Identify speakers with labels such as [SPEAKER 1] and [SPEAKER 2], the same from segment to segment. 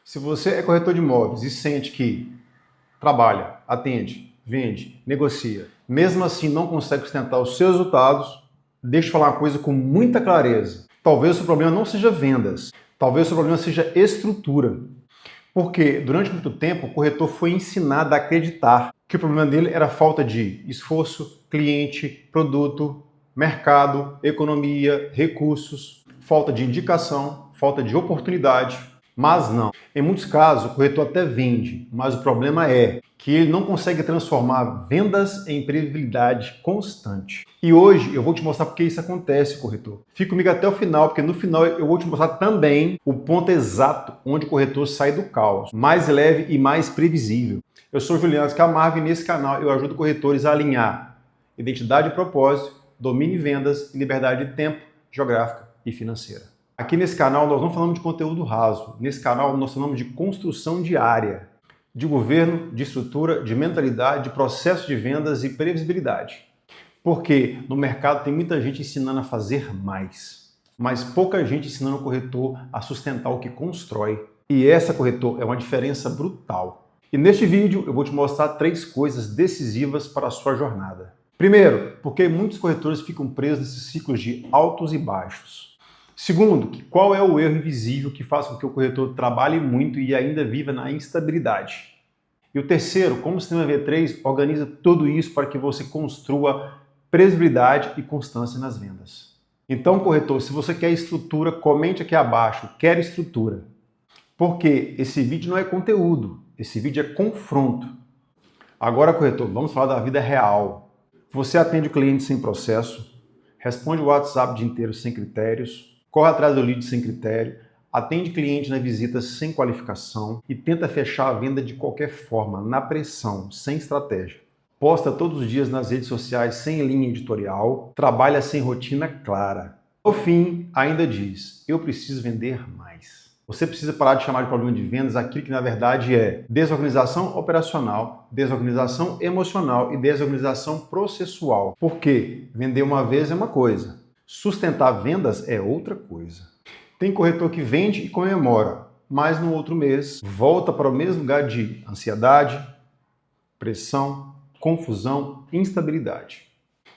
[SPEAKER 1] Se você é corretor de imóveis e sente que trabalha, atende, vende, negocia, mesmo assim não consegue sustentar os seus resultados, deixa eu falar uma coisa com muita clareza. Talvez o seu problema não seja vendas, talvez o seu problema seja estrutura. Porque durante muito tempo o corretor foi ensinado a acreditar que o problema dele era falta de esforço, cliente, produto, mercado, economia, recursos, falta de indicação, falta de oportunidade. Mas não. Em muitos casos, o corretor até vende, mas o problema é que ele não consegue transformar vendas em previsibilidade constante. E hoje eu vou te mostrar porque isso acontece, corretor. Fica comigo até o final, porque no final eu vou te mostrar também o ponto exato onde o corretor sai do caos, mais leve e mais previsível. Eu sou Juliano Camargo e nesse canal eu ajudo corretores a alinhar identidade e propósito, domínio e vendas e liberdade de tempo, geográfica e financeira. Aqui nesse canal nós não falamos de conteúdo raso, nesse canal nós falamos de construção diária, de governo, de estrutura, de mentalidade, de processo de vendas e previsibilidade. Porque no mercado tem muita gente ensinando a fazer mais, mas pouca gente ensinando o corretor a sustentar o que constrói. E essa, corretor, é uma diferença brutal. E neste vídeo eu vou te mostrar 3 coisas decisivas para a sua jornada. Primeiro, porque muitos corretores ficam presos nesses ciclos de altos e baixos. Segundo, qual é o erro invisível que faz com que o corretor trabalhe muito e ainda viva na instabilidade? E o terceiro, como o sistema V3 organiza tudo isso para que você construa previsibilidade e constância nas vendas. Então, corretor, se você quer estrutura, comente aqui abaixo, quer estrutura. Porque esse vídeo não é conteúdo, esse vídeo é confronto. Agora, corretor, vamos falar da vida real. Você atende o cliente sem processo, responde o WhatsApp o dia inteiro sem critérios, corre atrás do lead sem critério, atende cliente na visita sem qualificação e tenta fechar a venda de qualquer forma, na pressão, sem estratégia. Posta todos os dias nas redes sociais sem linha editorial, trabalha sem rotina clara. No fim, ainda diz, eu preciso vender mais. Você precisa parar de chamar de problema de vendas aquilo que na verdade é desorganização operacional, desorganização emocional e desorganização processual. Porque vender uma vez é uma coisa, sustentar vendas é outra coisa. Tem corretor que vende e comemora, mas no outro mês volta para o mesmo lugar de ansiedade, pressão, confusão, instabilidade.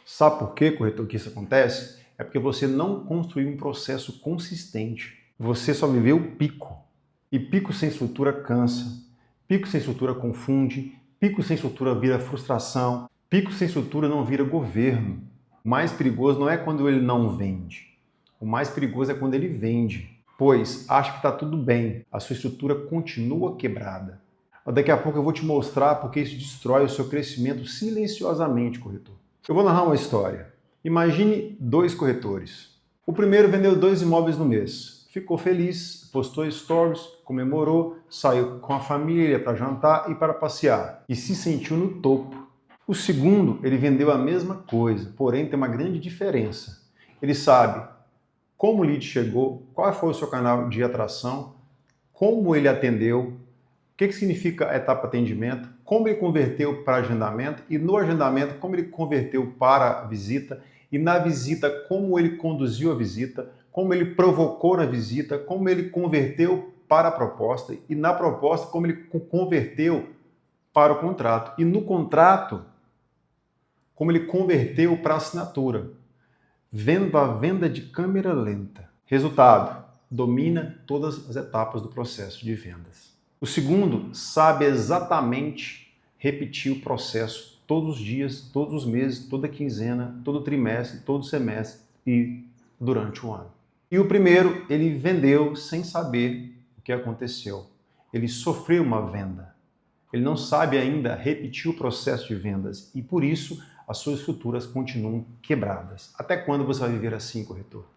[SPEAKER 1] Sabe por que, corretor, que isso acontece? É porque você não construiu um processo consistente. Você só viveu o pico. E pico sem estrutura cansa. Pico sem estrutura confunde. Pico sem estrutura vira frustração. Pico sem estrutura não vira governo. O mais perigoso não é quando ele não vende. O mais perigoso é quando ele vende, pois acha que está tudo bem, a sua estrutura continua quebrada. Daqui a pouco eu vou te mostrar porque isso destrói o seu crescimento silenciosamente, corretor. Eu vou narrar uma história. Imagine 2 corretores. O primeiro vendeu 2 imóveis no mês. Ficou feliz, postou stories, comemorou, saiu com a família para jantar e para passear. E se sentiu no topo. O segundo, ele vendeu a mesma coisa, porém tem uma grande diferença. Ele sabe como o lead chegou, qual foi o seu canal de atração, como ele atendeu, o que significa a etapa atendimento, como ele converteu para agendamento e no agendamento como ele converteu para a visita e na visita como ele conduziu a visita, como ele provocou na visita, como ele converteu para a proposta e na proposta como ele converteu para o contrato e no contrato como ele converteu para a assinatura. Vendo a venda de câmera lenta. Resultado, domina todas as etapas do processo de vendas. O segundo, sabe exatamente repetir o processo todos os dias, todos os meses, toda quinzena, todo trimestre, todo semestre e durante o ano. E o primeiro, ele vendeu sem saber o que aconteceu. Ele sofreu uma venda. Ele não sabe ainda repetir o processo de vendas e por isso as suas estruturas continuam quebradas. Até quando você vai viver assim, corretor?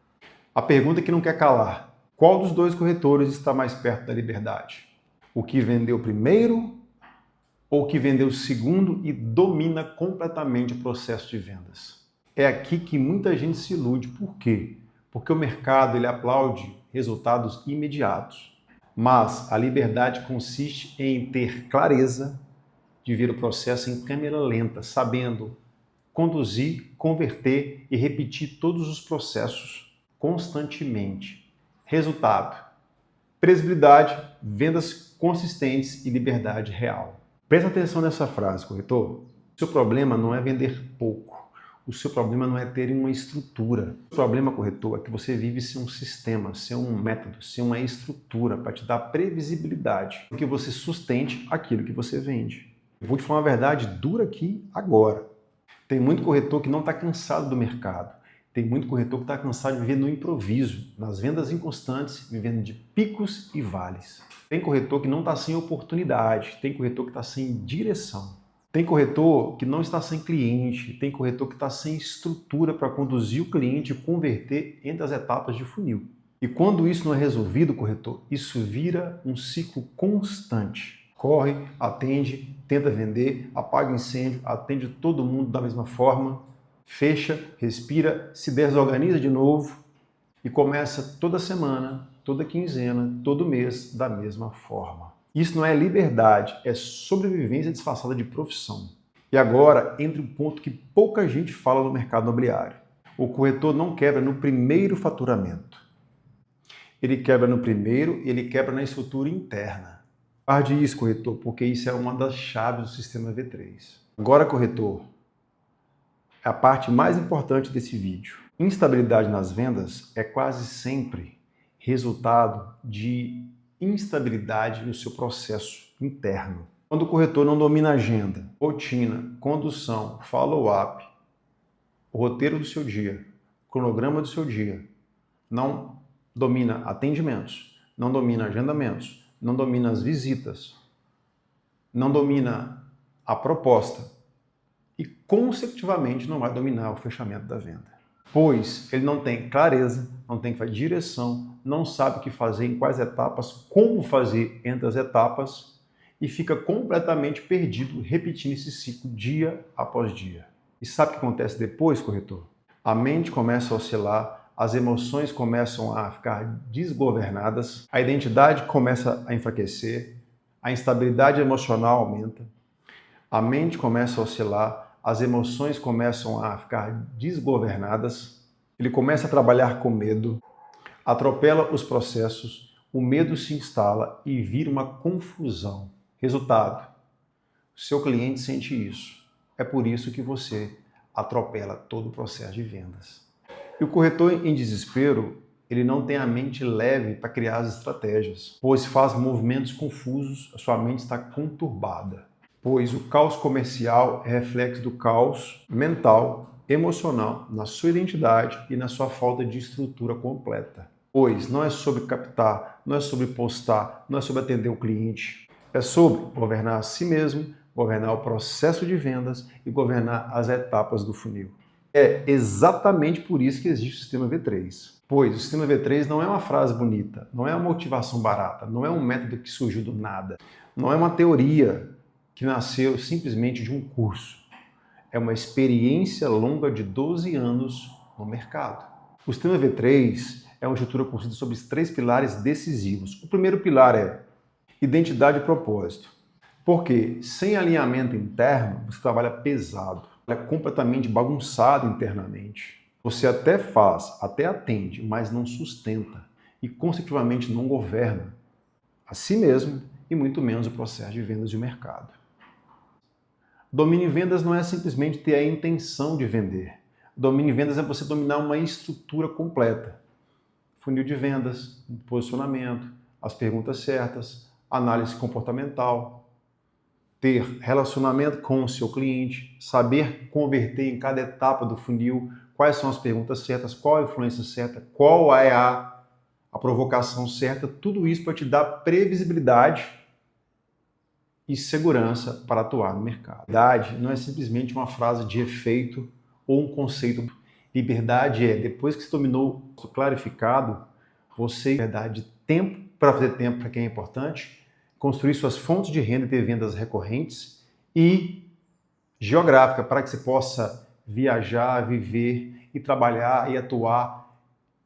[SPEAKER 1] A pergunta que não quer calar: qual dos 2 corretores está mais perto da liberdade? O que vendeu primeiro ou o que vendeu segundo e domina completamente o processo de vendas? É aqui que muita gente se ilude. Por quê? Porque o mercado ele aplaude resultados imediatos. Mas a liberdade consiste em ter clareza de ver o processo em câmera lenta, sabendo conduzir, converter e repetir todos os processos constantemente. Resultado: Previsibilidade, vendas consistentes e liberdade real. Presta atenção nessa frase, corretor. O seu problema não é vender pouco. O seu problema não é ter uma estrutura. O problema, corretor, é que você vive sem um sistema, sem um método, sem uma estrutura para te dar previsibilidade, para que você sustente aquilo que você vende. Eu vou te falar uma verdade dura aqui agora. Tem muito corretor que não está cansado do mercado. Tem muito corretor que está cansado de viver no improviso, nas vendas inconstantes, vivendo de picos e vales. Tem corretor que não está sem oportunidade, tem corretor que está sem direção. Tem corretor que não está sem cliente, tem corretor que está sem estrutura para conduzir o cliente e converter entre as etapas de funil. E quando isso não é resolvido, corretor, isso vira um ciclo constante. Corre, atende, tenta vender, apaga incêndio, atende todo mundo da mesma forma, fecha, respira, se desorganiza de novo e começa toda semana, toda quinzena, todo mês da mesma forma. Isso não é liberdade, é sobrevivência disfarçada de profissão. E agora entra um ponto que pouca gente fala no mercado imobiliário. O corretor não quebra no primeiro faturamento. Ele quebra no primeiro e ele quebra na estrutura interna. Guarde isso, corretor, porque isso é uma das chaves do sistema V3. Agora, corretor, é a parte mais importante desse vídeo. Instabilidade nas vendas é quase sempre resultado de instabilidade no seu processo interno. Quando o corretor não domina a agenda, rotina, condução, follow-up, o roteiro do seu dia, cronograma do seu dia, não domina atendimentos, não domina agendamentos, não domina as visitas, não domina a proposta e, consecutivamente, não vai dominar o fechamento da venda. Pois ele não tem clareza, não tem direção, não sabe o que fazer, em quais etapas, como fazer entre as etapas e fica completamente perdido repetindo esse ciclo dia após dia. E sabe o que acontece depois, corretor? A mente começa a oscilar, as emoções começam a ficar desgovernadas, a identidade começa a enfraquecer, a instabilidade emocional aumenta, a mente começa a oscilar, as emoções começam a ficar desgovernadas, ele começa a trabalhar com medo, atropela os processos, o medo se instala e vira uma confusão. Resultado, seu cliente sente isso. É por isso que você atropela todo o processo de vendas. E o corretor em desespero, ele não tem a mente leve para criar as estratégias, pois faz movimentos confusos, a sua mente está conturbada. Pois o caos comercial é reflexo do caos mental, emocional, na sua identidade e na sua falta de estrutura completa. Pois não é sobre captar, não é sobre postar, não é sobre atender o cliente. É sobre governar a si mesmo, governar o processo de vendas e governar as etapas do funil. É exatamente por isso que existe o sistema V3. Pois o sistema V3 não é uma frase bonita, não é uma motivação barata, não é um método que surgiu do nada, não é uma teoria que nasceu simplesmente de um curso. É uma experiência longa de 12 anos no mercado. O sistema V3 é uma estrutura construída sobre os 3 pilares decisivos. O primeiro pilar é identidade e propósito. Porque sem alinhamento interno, você trabalha pesado, é completamente bagunçado internamente. Você até faz, até atende, mas não sustenta e, consecutivamente, não governa a si mesmo e muito menos o processo de vendas de mercado. Domínio em vendas não é simplesmente ter a intenção de vender. Domínio em vendas é você dominar uma estrutura completa. Funil de vendas, posicionamento, as perguntas certas, análise comportamental, ter relacionamento com o seu cliente, saber converter em cada etapa do funil, quais são as perguntas certas, qual a influência certa, qual é a provocação certa, tudo isso para te dar previsibilidade e segurança para atuar no mercado. Liberdade não é simplesmente uma frase de efeito ou um conceito. Liberdade é, depois que você dominou o clarificado, você tem liberdade de tempo para fazer tempo para quem é importante, construir suas fontes de renda e ter vendas recorrentes e geográfica para que você possa viajar, viver e trabalhar e atuar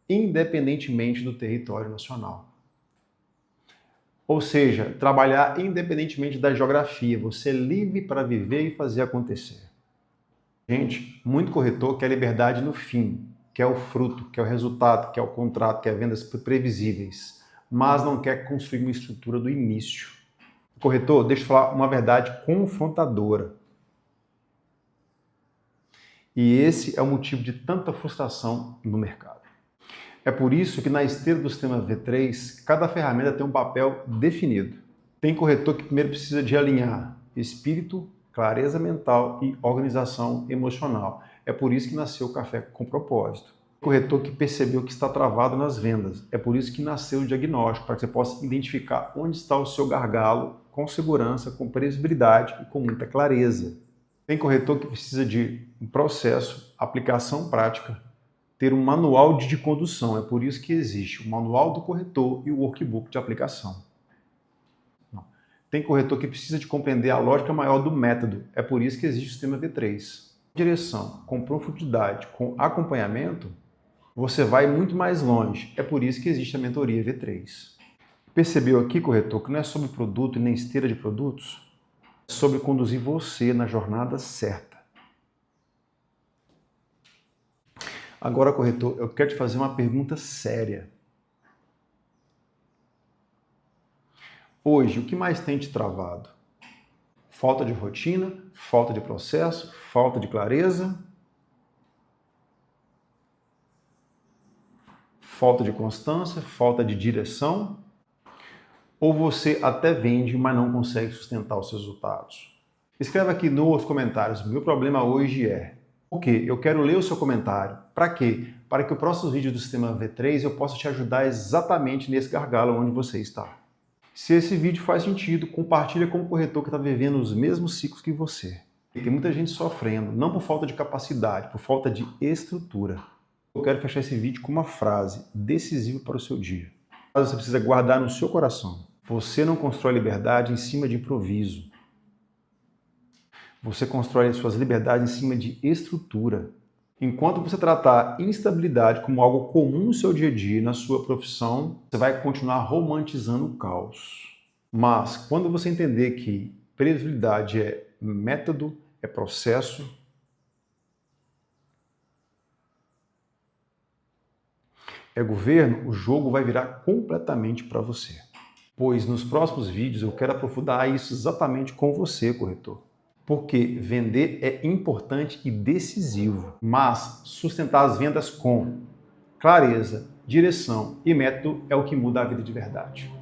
[SPEAKER 1] independentemente do território nacional. Ou seja, trabalhar independentemente da geografia, você é livre para viver e fazer acontecer. Gente, muito corretor quer liberdade no fim, quer o fruto, quer o resultado, quer o contrato, quer vendas previsíveis. mas não quer construir uma estrutura do início. Corretor, deixa eu falar uma verdade confrontadora. E esse é o motivo de tanta frustração no mercado. É por isso que na esteira do sistema V3, cada ferramenta tem um papel definido. Tem corretor que primeiro precisa de alinhar espírito, clareza mental e organização emocional. É por isso que nasceu o Café com Propósito. Corretor que percebeu que está travado nas vendas. É por isso que nasceu o diagnóstico, para que você possa identificar onde está o seu gargalo com segurança, com previsibilidade e com muita clareza. Tem corretor que precisa de um processo, aplicação prática, ter um manual de condução. É por isso que existe o manual do corretor e o workbook de aplicação. Tem corretor que precisa de compreender a lógica maior do método. É por isso que existe o sistema V3. Direção, com profundidade, com acompanhamento, você vai muito mais longe. É por isso que existe a mentoria V3. Percebeu aqui, corretor, que não é sobre produto e nem esteira de produtos? É sobre conduzir você na jornada certa. Agora, corretor, eu quero te fazer uma pergunta séria. Hoje, o que mais tem te travado? Falta de rotina, falta de processo, falta de clareza, falta de constância, falta de direção? Ou você até vende, mas não consegue sustentar os seus resultados? Escreva aqui nos comentários. Meu problema hoje é... Ok, eu quero ler o seu comentário. Para quê? Para que o próximo vídeo do Sistema V3 eu possa te ajudar exatamente nesse gargalo onde você está. Se esse vídeo faz sentido, compartilha com o corretor que está vivendo os mesmos ciclos que você. Tem muita gente sofrendo, não por falta de capacidade, por falta de estrutura. Eu quero fechar esse vídeo com uma frase decisiva para o seu dia. Você precisa guardar no seu coração. Você não constrói liberdade em cima de improviso. Você constrói as suas liberdades em cima de estrutura. Enquanto você tratar instabilidade como algo comum no seu dia a dia, na sua profissão, você vai continuar romantizando o caos. Mas quando você entender que previsibilidade é método, é processo, é governo, o jogo vai virar completamente para você. Pois nos próximos vídeos eu quero aprofundar isso exatamente com você, corretor. Porque vender é importante e decisivo, mas sustentar as vendas com clareza, direção e método é o que muda a vida de verdade.